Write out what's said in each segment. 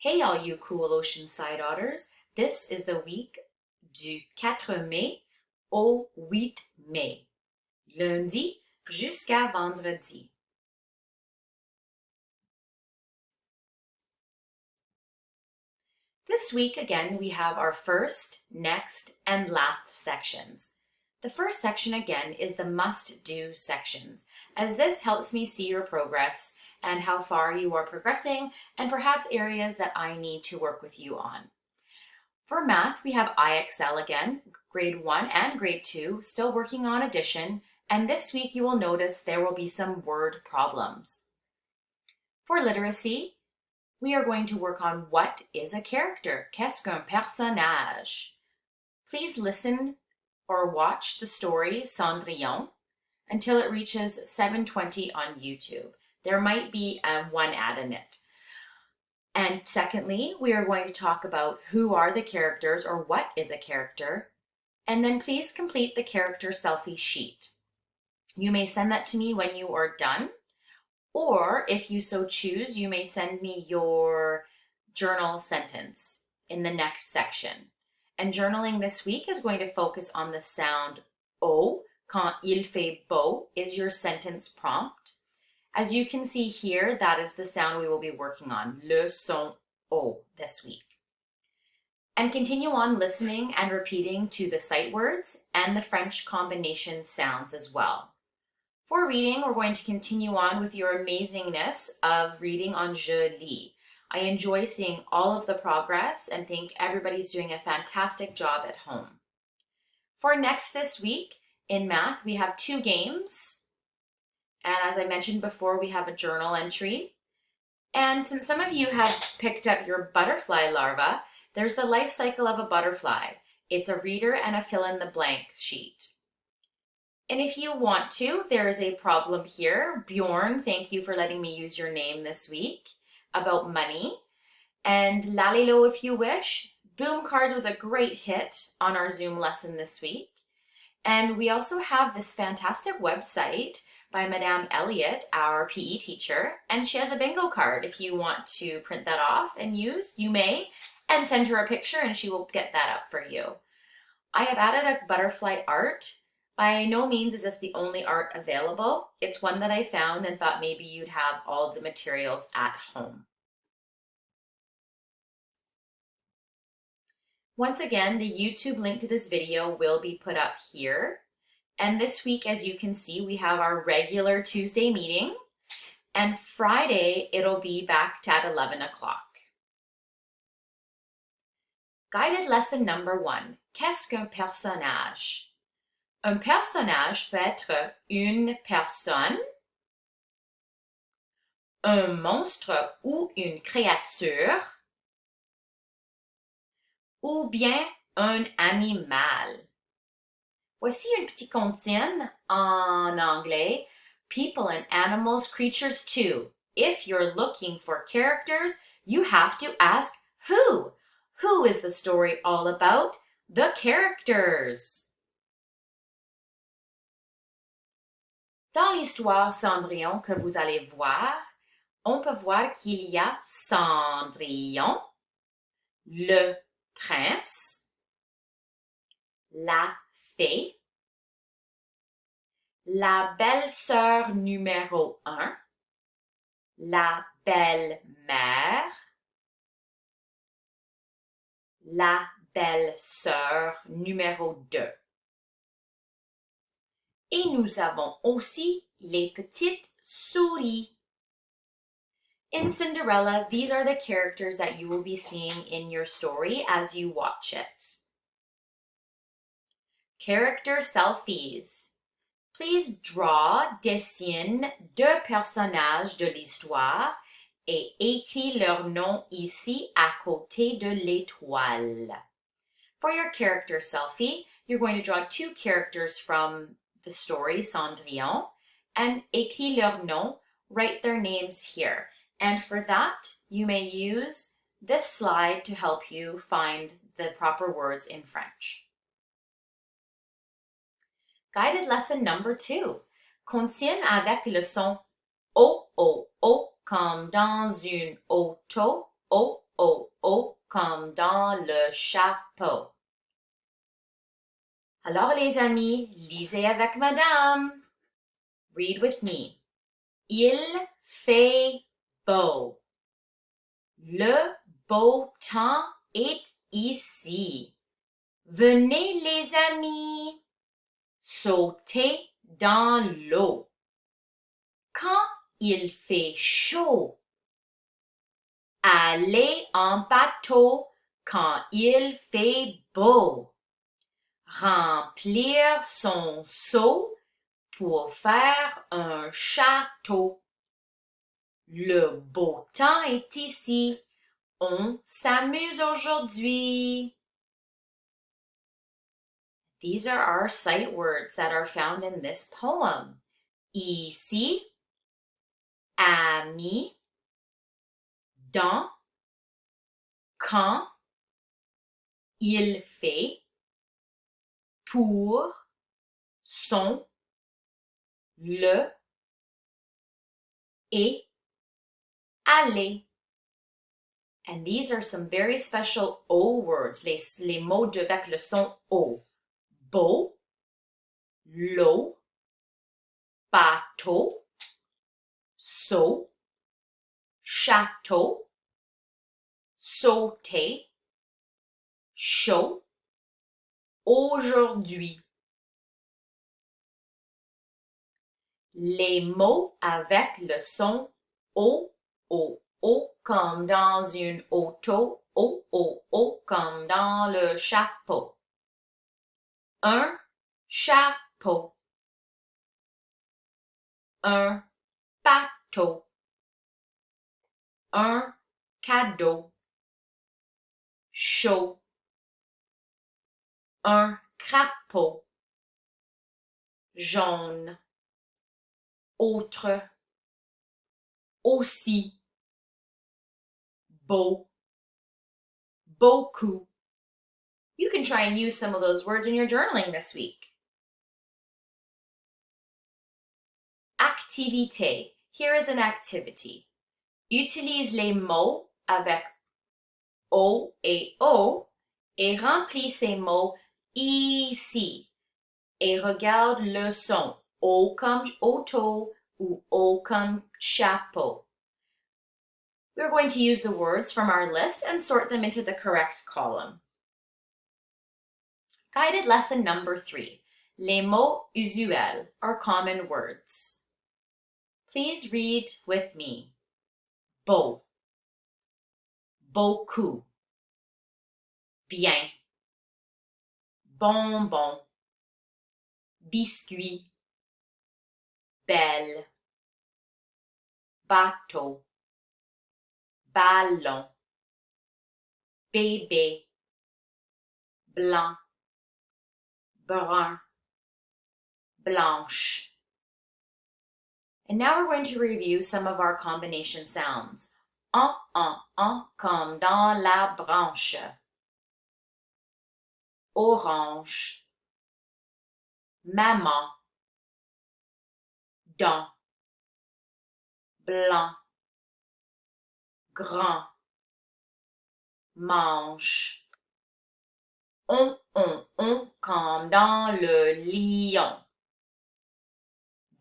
Hey all you cool Oceanside otters, this is the week du 4 mai au 8 mai, lundi jusqu'à vendredi. This week again we have our first, next, and last sections. The first section again is the must-do sections, as this helps me see your progress and how far you are progressing and perhaps areas that I need to work with you on. For math, we have IXL again, grade 1 and grade 2, still working on addition, and this week you will notice there will be some word problems. For literacy, we are going to work on what is a character. Qu'est-ce qu'un personnage? Please listen or watch the story Cendrillon until it reaches 720 on YouTube. There might be one ad in it. And secondly, we are going to talk about who are the characters or what is a character. And then please complete the character selfie sheet. You may send that to me when you are done. Or if you so choose, you may send me your journal sentence in the next section. And journaling this week is going to focus on the sound O. Quand il fait beau is your sentence prompt. As you can see here, that is the sound we will be working on, le son O, this week. And continue on listening and repeating to the sight words and the French combination sounds as well. For reading, we're going to continue on with your amazingness of reading on Je lis. I enjoy seeing all of the progress and think everybody's doing a fantastic job at home. For next this week, in math, we have 2 games. And as I mentioned before, we have a journal entry. And since some of you have picked up your butterfly larva, there's the life cycle of a butterfly. It's a reader and a fill-in-the-blank sheet. And if you want to, there is a problem here. Bjorn, thank you for letting me use your name this week, about money. And Lalilo, if you wish. Boom Cards was a great hit on our Zoom lesson this week. And we also have this fantastic website by Madame Elliott, our PE teacher, and she has a bingo card. If you want to print that off and use, you may, and send her a picture and she will get that up for you. I have added a butterfly art. By no means is this the only art available. It's one that I found and thought maybe you'd have all the materials at home. Once again, the YouTube link to this video will be put up here. And this week, as you can see, we have our regular Tuesday meeting. And Friday, it'll be back at 11 o'clock. Guided lesson number 1. Qu'est-ce qu'un personnage? Un personnage peut être une personne, un monstre ou une créature, ou bien un animal. Voici une petite comptine en anglais. People and animals, creatures too. If you're looking for characters, you have to ask who. Who is the story all about? The characters. Dans l'histoire Cendrillon que vous allez voir, on peut voir qu'il y a Cendrillon, le prince, la fée, la belle-sœur numéro 1, la belle-mère, la belle-sœur numéro 2. Et nous avons aussi les petites souris. In Cinderella, these are the characters that you will be seeing in your story as you watch it. Character selfies. Please draw, dessine 2 personnages de l'histoire et écris leur nom ici à côté de l'étoile. For your character selfie, you're going to draw 2 characters from the story Cendrillon and écris leur nom, write their names here. And for that, you may use this slide to help you find the proper words in French. Guided lesson number 2. Consonne avec le son O, O, O, comme dans une auto, O, O, comme dans le chapeau. Alors les amis, lisez avec madame. Read with me. Il fait beau. Le beau temps est ici. Venez les amis, sautez dans l'eau. Quand il fait chaud, allez en bateau quand il fait beau. Remplir son seau pour faire un château. Le beau temps est ici. On s'amuse aujourd'hui. These are our sight words that are found in this poem. Ici, ami, dans, quand, il fait, pour, son, le, et, aller. And these are some very special O words, les mots avec le son O. Beau, l'eau, bateau, seau, château, sauter, chaud, aujourd'hui. Les mots avec le son O, O, O, comme dans une auto, O, O, O, comme dans le chapeau. Un chapeau. Un bateau. Un cadeau. Chaud. Un crapaud. Jaune. Autre. Aussi. Beau. Beaucoup. You can try and use some of those words in your journaling this week. Activité. Here is an activity. Utilise les mots avec O et O et remplis ces mots ici. Et regarde le son O comme auto ou O comme chapeau. We're going to use the words from our list and sort them into the correct column. Guided lesson number 3. Les mots usuels are common words. Please read with me. Beau, beaucoup, bien, bonbon, biscuit, belle, bateau, ballon, bébé, blanc, brun, blanche. And now we're going to review some of our combination sounds. En, comme dans la branche. Orange. Maman. Dans. Blanc. Grand. Manche. On, comme dans le lion.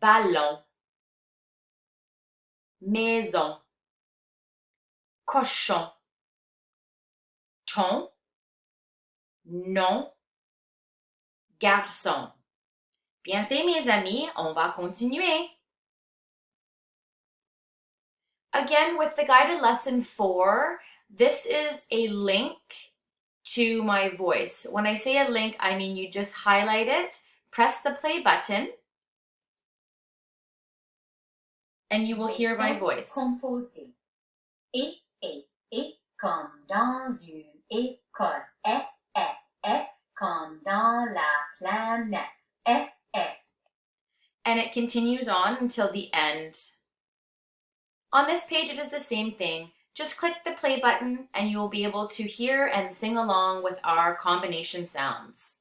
Ballon. Maison. Cochon. Ton. Non. Garçon. Bien fait, mes amis, on va continuer. Again, with the guided lesson 4, this is a link to my voice. When I say a link, I mean you just highlight it, press the play button, and you will hear my voice. Composé. Et, comme dans une école. Comme dans la planète. And it continues on until the end. On this page, it is the same thing. Just click the play button and you will be able to hear and sing along with our combination sounds.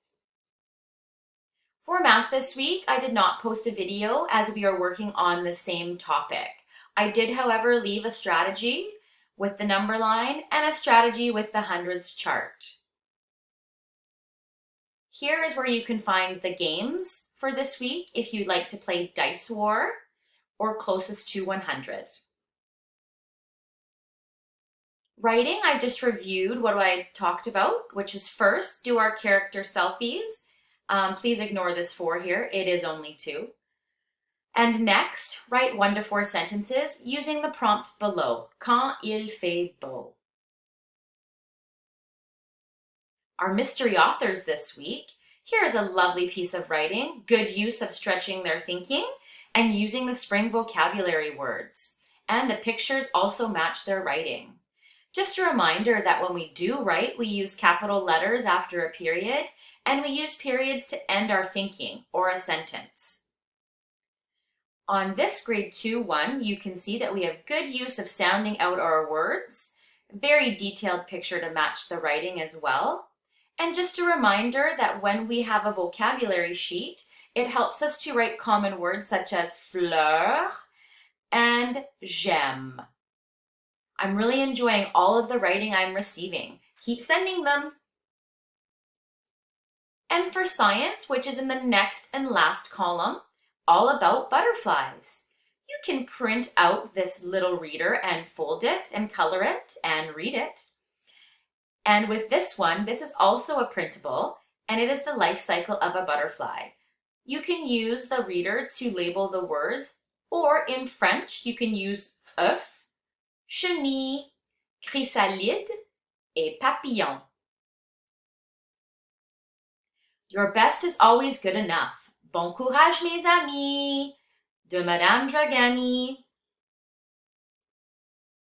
For math this week, I did not post a video as we are working on the same topic. I did, however, leave a strategy with the number line and a strategy with the hundreds chart. Here is where you can find the games for this week if you'd like to play Dice War or Closest to 100. Writing, I just reviewed what I talked about, which is first, do our character selfies. Please ignore this 4 here, it is only 2. And next, write 1 to 4 sentences using the prompt below, quand il fait beau. Our mystery authors this week, here is a lovely piece of writing, good use of stretching their thinking and using the spring vocabulary words. And the pictures also match their writing. Just a reminder that when we do write, we use capital letters after a period, and we use periods to end our thinking or a sentence. On this grade 2-1, you can see that we have good use of sounding out our words, very detailed picture to match the writing as well. And just a reminder that when we have a vocabulary sheet, it helps us to write common words such as fleur and j'aime. I'm really enjoying all of the writing I'm receiving. Keep sending them. And for science, which is in the next and last column, all about butterflies. You can print out this little reader and fold it and color it and read it. And with this one, this is also a printable, and it is the life cycle of a butterfly. You can use the reader to label the words, or in French, you can use œuf, chenille, chrysalide, et papillon. Your best is always good enough. Bon courage, mes amis! De Madame Dragani.